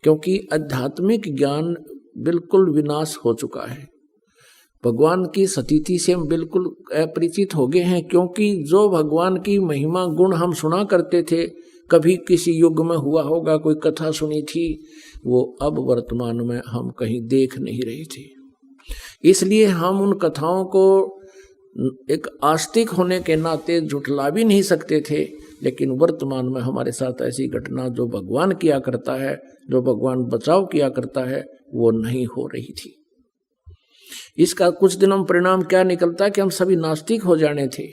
क्योंकि आध्यात्मिक ज्ञान बिल्कुल विनाश हो चुका है। भगवान की स्थिति से हम बिल्कुल अपरिचित हो गए हैं, क्योंकि जो भगवान की महिमा गुण हम सुना करते थे, कभी किसी युग में हुआ होगा, कोई कथा सुनी थी, वो अब वर्तमान में हम कहीं देख नहीं रहे थे। इसलिए हम उन कथाओं को एक आस्तिक होने के नाते झुठला भी नहीं सकते थे, लेकिन वर्तमान में हमारे साथ ऐसी घटना जो भगवान किया करता है, जो भगवान बचाव किया करता है, वो नहीं हो रही थी। इसका कुछ दिनों में परिणाम क्या निकलता कि हम सभी नास्तिक हो जाने थे,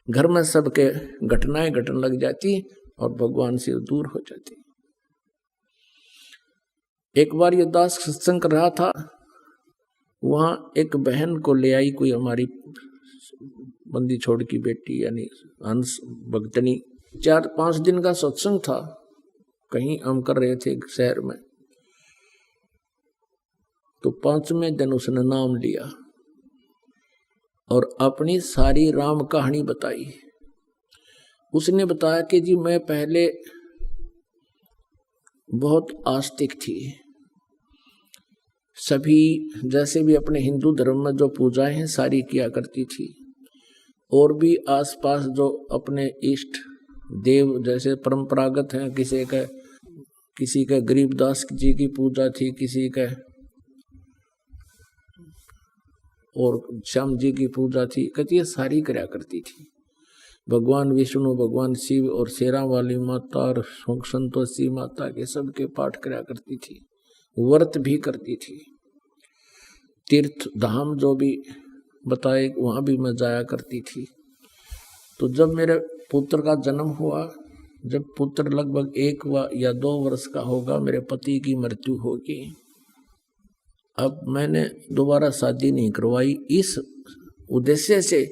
घर में सबके घटनाएं घटने लग जाती और भगवान से दूर हो जाती। एक बार ये दास सत्संग कर रहा था, वहां एक बहन को ले आई कोई हमारी बंदी छोड़ की बेटी, यानी हंस भगतनी। 4-5 दिन का सत्संग था, कहीं हम कर रहे थे शहर में। तो 5वें दिन उसने नाम लिया और अपनी सारी राम कहानी बताई। उसने बताया कि जी मैं पहले बहुत आस्तिक थी, सभी जैसे भी अपने हिंदू धर्म में जो पूजाएं हैं सारी किया करती थी, और भी आसपास जो अपने इष्ट देव जैसे परंपरागत हैं, किसी का गरीबदास जी की पूजा थी, किसी का और श्याम जी की पूजा थी, कहती है सारी कराया करती थी। भगवान विष्णु, भगवान शिव और शेरा वाली माता और संतोषी माता के सबके पाठ कराया करती थी, व्रत भी करती थी। तीर्थ धाम जो भी बताए वहां भी मैं जाया करती थी। तो जब मेरे पुत्र का जन्म हुआ, जब पुत्र लगभग 1 या 2 वर्ष का होगा, मेरे पति की मृत्यु होगी। अब मैंने दोबारा शादी नहीं करवाई इस उद्देश्य से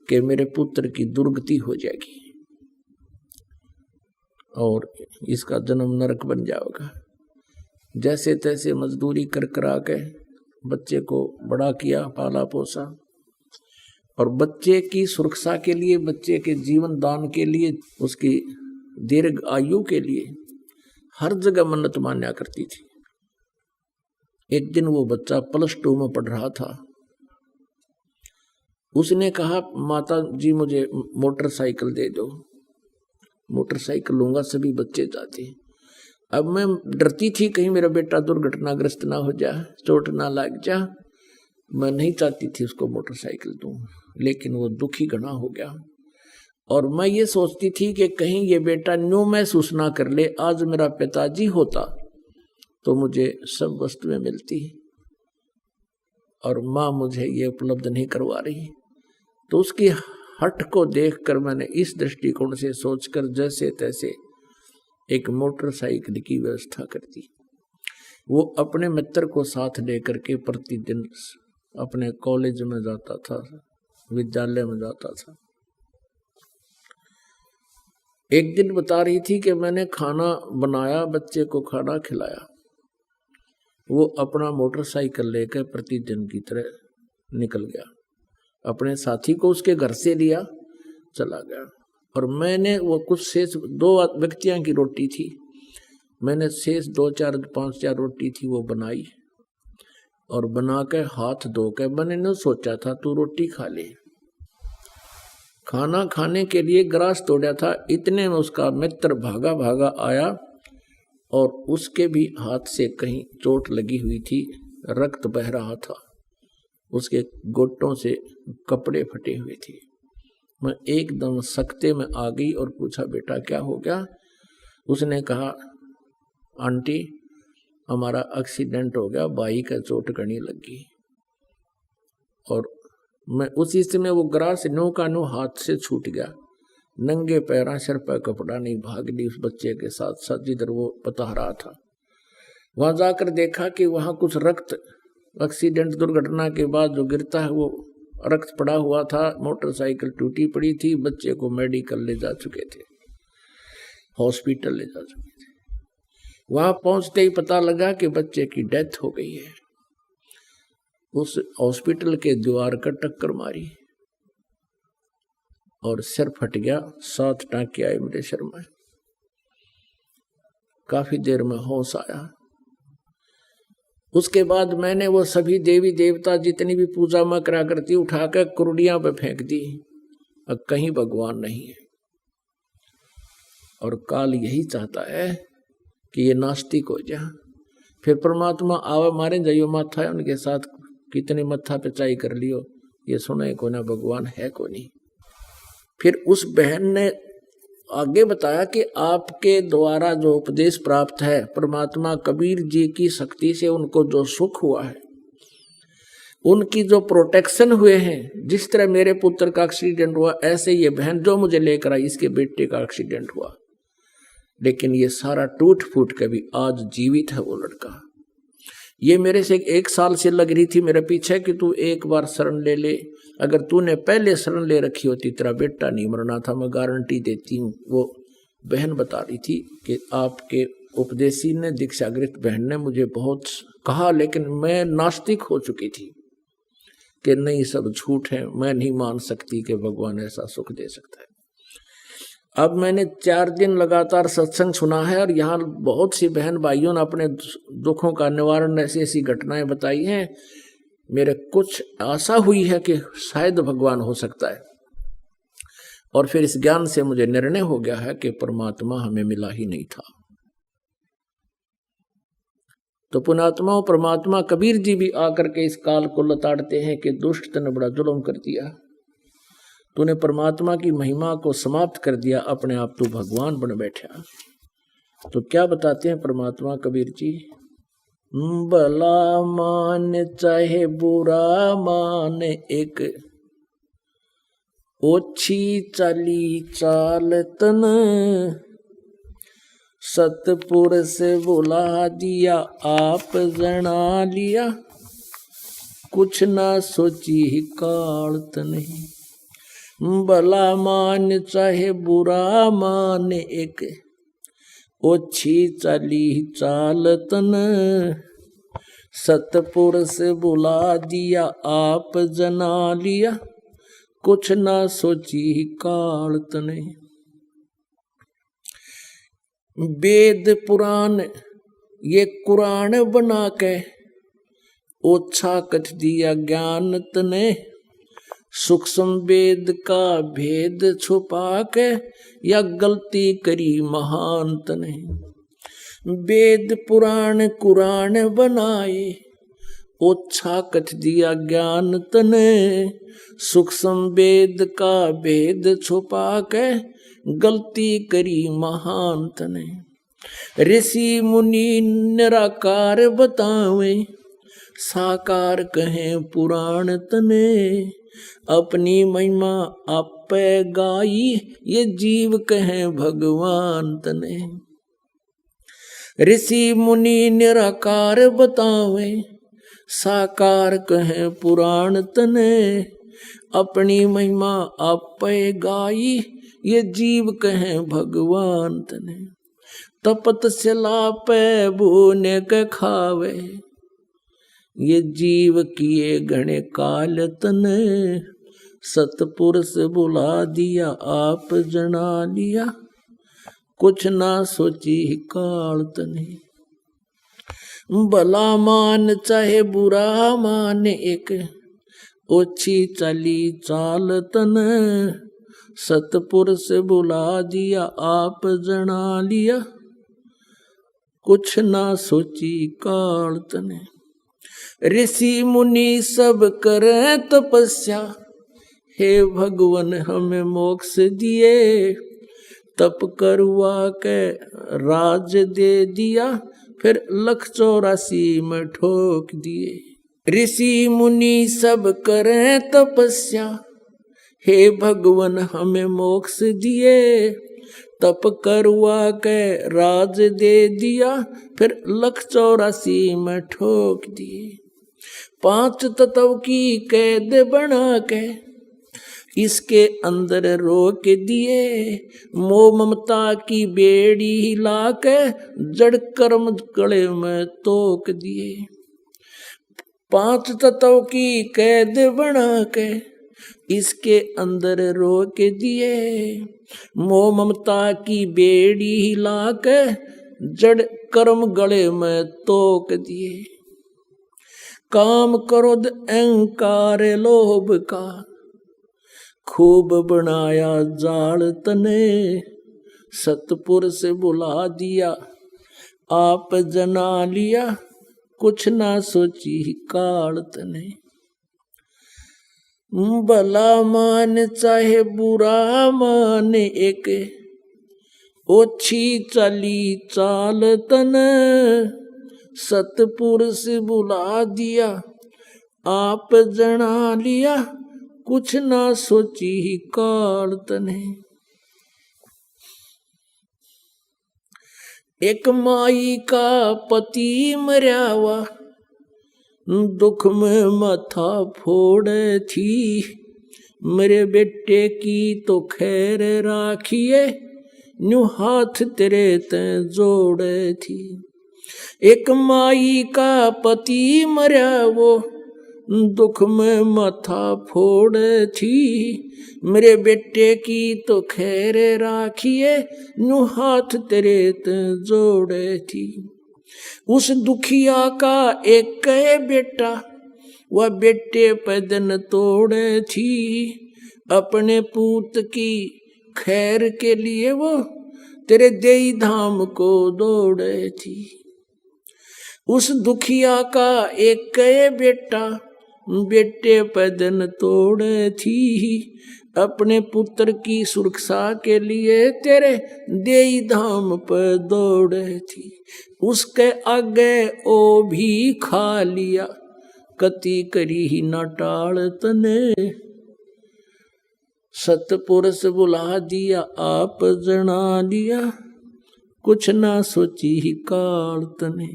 कि मेरे पुत्र की दुर्गति हो जाएगी और इसका जन्म नरक बन जाएगा। जैसे तैसे मजदूरी कर करा के बच्चे को बड़ा किया, पाला पोसा, और बच्चे की सुरक्षा के लिए, बच्चे के जीवन दान के लिए, उसकी दीर्घ आयु के लिए हर जगह मन्नत मान्या करती थी। एक दिन वो बच्चा +2 में पढ़ रहा था, उसने कहा माता जी मुझे मोटरसाइकिल दे दो, मोटरसाइकिल लूंगा, सभी बच्चे जाते। अब मैं डरती थी कहीं मेरा बेटा दुर्घटनाग्रस्त ना हो जाए, चोट ना लग जा, मैं नहीं चाहती थी उसको मोटरसाइकिल दूं, लेकिन वो दुखी घना हो गया। और मैं ये सोचती थी कि कहीं ये बेटा न्यू महसूस ना कर ले, आज मेरा पिताजी होता तो मुझे सब वस्तुएं मिलती और माँ मुझे ये उपलब्ध नहीं करवा रही। तो उसकी हट को देखकर मैंने इस दृष्टिकोण से सोचकर जैसे तैसे एक मोटरसाइकिल की व्यवस्था कर दी। वो अपने मित्र को साथ लेकर के प्रतिदिन अपने कॉलेज में जाता था, विद्यालय में जाता था। एक दिन बता रही थी कि मैंने खाना बनाया, बच्चे को खाना खिलाया, वो अपना मोटरसाइकिल लेकर प्रतिदिन की तरह निकल गया, अपने साथी को उसके घर से लिया, चला गया। और मैंने वो कुछ शेष 2 व्यक्तियों की रोटी थी, मैंने शेष 2-4-5 रोटी थी वो बनाई और बना के हाथ धो के, मैंने नहीं सोचा था तू रोटी खा ले, खाना खाने के लिए गिलास तोड़ा था, इतने में उसका मित्र भागा भागा आया और उसके भी हाथ से कहीं चोट लगी हुई थी, रक्त बह रहा था, उसके घुटनों से कपड़े फटे हुए थे। मैं एकदम सख्ते में आ गई और पूछा बेटा क्या हो गया? उसने कहा आंटी हमारा एक्सीडेंट हो गया, भाई का चोट घनी लगी। और मैं उसी समय वो ग्रास नो का नो हाथ से छूट गया, नंगे पैरा, सिर पर कपड़ा नहीं, भाग ली उस बच्चे के साथ साथ जिधर वो बता रहा था। वहां जाकर देखा कि वहां कुछ रक्त, एक्सीडेंट दुर्घटना के बाद जो गिरता है वो रक्त पड़ा हुआ था, मोटरसाइकिल टूटी पड़ी थी, बच्चे को मेडिकल ले जा चुके थे, हॉस्पिटल ले जा चुके थे। वहां पहुंचते ही पता लगा कि बच्चे की डेथ हो गई है। उस हॉस्पिटल के दीवार का टक्कर मारी और सिर फट गया, 7 टांके आए मेरे सिर में। काफी देर में होश आया। उसके बाद मैंने वो सभी देवी देवता जितनी भी पूजा में करा करती उठाकर कुर्डियां पे फेंक दी। अब कहीं भगवान नहीं है। और काल यही चाहता है कि ये नास्तिक हो जाए, फिर परमात्मा आवे मारे जाइयो माथा है उनके साथ कितनी मत्था पे चाई कर लियो, ये सुने को ना भगवान है को नहीं। फिर उस बहन ने आगे बताया कि आपके द्वारा जो उपदेश प्राप्त है परमात्मा कबीर जी की शक्ति से उनको जो सुख हुआ है, उनकी जो प्रोटेक्शन हुए हैं, जिस तरह मेरे पुत्र का एक्सीडेंट हुआ ऐसे ये बहन जो मुझे लेकर आई इसके बेटे का एक्सीडेंट हुआ, लेकिन ये सारा टूट फूट के भी आज जीवित है वो लड़का। ये मेरे से 1 साल से लग रही थी मेरे पीछे कि तू एक बार शरण ले ले, अगर तूने पहले शरण ले रखी होती तेरा बेटा नहीं मरना था, मैं गारंटी देती हूँ। वो बहन बता रही थी कि आपके उपदेशी ने दीक्षागृत बहन ने मुझे बहुत कहा, लेकिन मैं नास्तिक हो चुकी थी कि नहीं सब झूठ है, मैं नहीं मान सकती कि भगवान ऐसा सुख दे सकता है। अब मैंने 4 दिन लगातार सत्संग सुना है और यहाँ बहुत सी बहन भाइयों ने अपने दुखों का निवारण ऐसी ऐसी घटनाएं बताई हैं। मेरे कुछ आशा हुई है कि शायद भगवान हो सकता है, और फिर इस ज्ञान से मुझे निर्णय हो गया है कि परमात्मा हमें मिला ही नहीं था। तो पुणात्मा परमात्मा कबीर जी भी आकर के इस काल को लताड़ते हैं कि दुष्ट ने बड़ा जुल्म कर दिया, तूने परमात्मा की महिमा को समाप्त कर दिया, अपने आप तू भगवान बन बैठा। तो क्या बताते हैं परमात्मा कबीर जी, भला मान चाहे बुरा मान एक, ओछी चाली चाल तन, सतपुरुष बुला दिया आप जना लिया, कुछ ना सोची ही कालत नहीं। भला मान चाहे बुरा मान एक, ओछी चाली चाल तन, सतपुरुष बुला दिया आप जना लिया, कुछ ना सोची ही कालत नहीं। वेद पुराण ये कुरान बना के ओछा कथ दिया ज्ञान तने, सूक्ष्म वेद का भेद छुपा के या गलती करी महान तने। वेद पुराण कुरान बनाए ओछा कथ दिया ज्ञान तने, सूक्ष्म वेद का भेद छुपा के गलती करी महान तने। ऋषि मुनि निराकार बतावे, साकार कहें पुराण तने, अपनी महिमा आपे गाई ये जीव कहें भगवान तने। ऋषि मुनि निराकार बतावे, साकार कहें पुराण तने, अपनी महिमा आपे गाई ये जीव कहें भगवान तने। तपत सिला पे भूने के खावे, ये जीव किए घने काल तने, सतपुरुष बुला दिया आप जना लिया, कुछ ना सोची ही काल तने। भला मान चाहे बुरा मान एक, ओछी चाली चाल तन, सतपुरुष बुला दिया आप जना लिया, कुछ ना सोची काल तने। ऋषि मुनि सब करे तपस्या, हे भगवान हमें मोक्ष दिए, तप करवा के राज दे दिया, फिर 184 में ठोक दिए। ऋषि मुनि सब करे तपस्या, हे भगवान हमें मोक्ष दिए, तप करवा के राज दे दिया, फिर 184 में ठोक दिए। 5 तत्व की कैद बना के इसके अंदर रोक दिए, मोह ममता की बेड़ी ला के जड़ कर्म गले में तोक दिए। 5 तत्व की कैद बना के इसके अंदर रोक दिए, मोह ममता की बेड़ी ला के जड़ कर्म गले में तोक दिए। काम क्रोध अहंकार लोभ का खूब बनाया जाल तने। सतपुरुष बुला दिया आप जना लिया कुछ ना सोची काल तने। भला मान चाहे बुरा मान एक ओछी चली चाल तन। सतपुरुष बुला दिया आप जना लिया कुछ ना सोची काल तने। एक माई का पति मर्यावा दुख में माथा फोड़े थी। मेरे बेटे की तो खैर राखिए न्यू हाथ तेरे ते जोड़े थी। एक माई का पति मरा वो दुख में माथा फोड़े थी। मेरे बेटे की तो खैर राखिए न्यू हाथ तेरे ते जोड़े थी। उस दुखिया का एक बेटा वह बेटे पैदन तोड़े थी। अपने पूत की खैर के लिए वो तेरे देई धाम को दौड़े थी। उस दुखिया का एक बेटा बेटे पैदन तोड़े थी। अपने पुत्र की सुरक्षा के लिए तेरे देई धाम पर दौड़े थी। उसके आगे ओ भी खा लिया कति करी ही न टाल तने। सतपुरुष बुला दिया आप जना लिया कुछ ना सोची ही काल तने।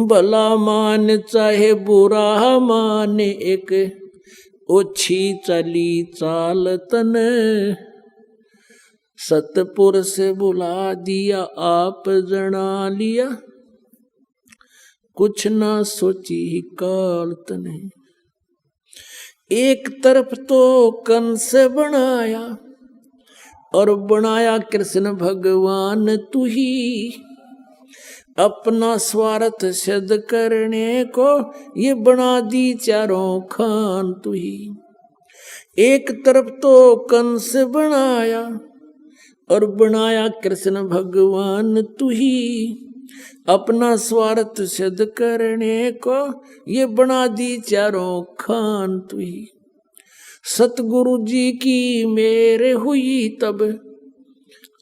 भला मान चाहे बुरा मान एक ओछी चली चाल तने। सतपुरुष बुला दिया आप जना लिया कुछ ना सोची ही काल तने। एक तरफ तो कंस बनाया और बनाया कृष्ण भगवान तू ही। अपना स्वार्थ सिद्ध करने को ये बना दी चारों खान तू ही। एक तरफ तो कंस बनाया और बनाया कृष्ण भगवान तू ही। अपना स्वार्थ सिद्ध करने को ये बना दी चारों खान तू ही। सतगुरु जी की मेरे हुई तब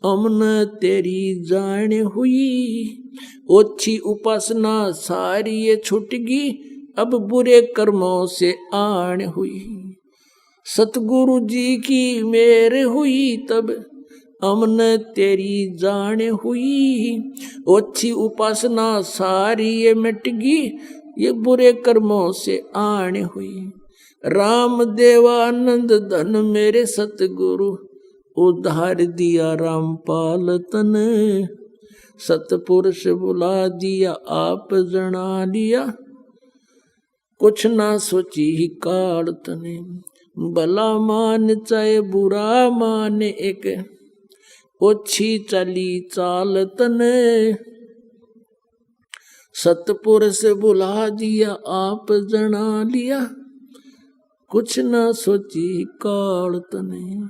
अमन तेरी जान हुई। ओछी उपासना सारी ये छुटगी अब बुरे कर्मों से आन हुई। सतगुरु जी की मेरे हुई तब अमन तेरी जान हुई। ओछी उपासना सारी ये मिटगी ये बुरे कर्मों से आन हुई। राम देवानंद धन मेरे सतगुरु उद्धार दिया रामपाल तन। सतपुरुष बुला दिया आप जना लिया कुछ ना सोची ही काल तने। भला मान चाहे बुरा मान एक ओछी चली चाल तने। सतपुरुष बुला दिया आप जना लिया कुछ ना सोची काल तने।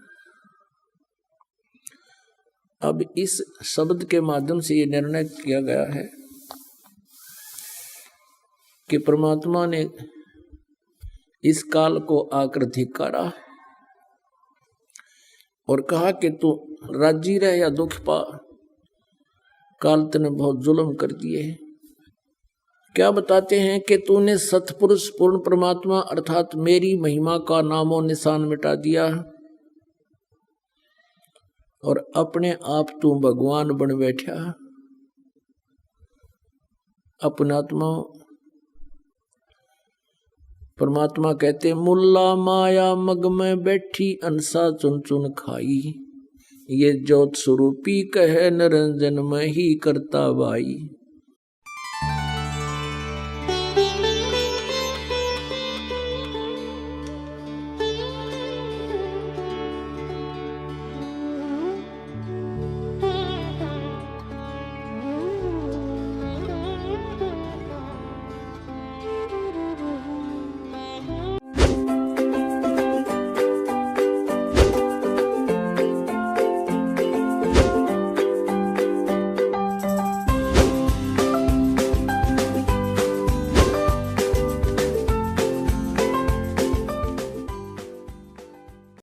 अब इस शब्द के माध्यम से ये निर्णय किया गया है कि परमात्मा ने इस काल को आकर धिक्कारा और कहा कि तू राजी रह या दुख पा, काल तूने बहुत जुल्म कर दिए हैं। क्या बताते हैं कि तूने सतपुरुष पूर्ण परमात्मा अर्थात मेरी महिमा का नामो निशान मिटा दिया और अपने आप तू भगवान बन बैठा। अपने आत्मा परमात्मा कहते मुल्ला माया मग में बैठी अंसा चुन चुन खाई। ये ज्योत स्वरूपी कहे निरंजन में ही करता बाई।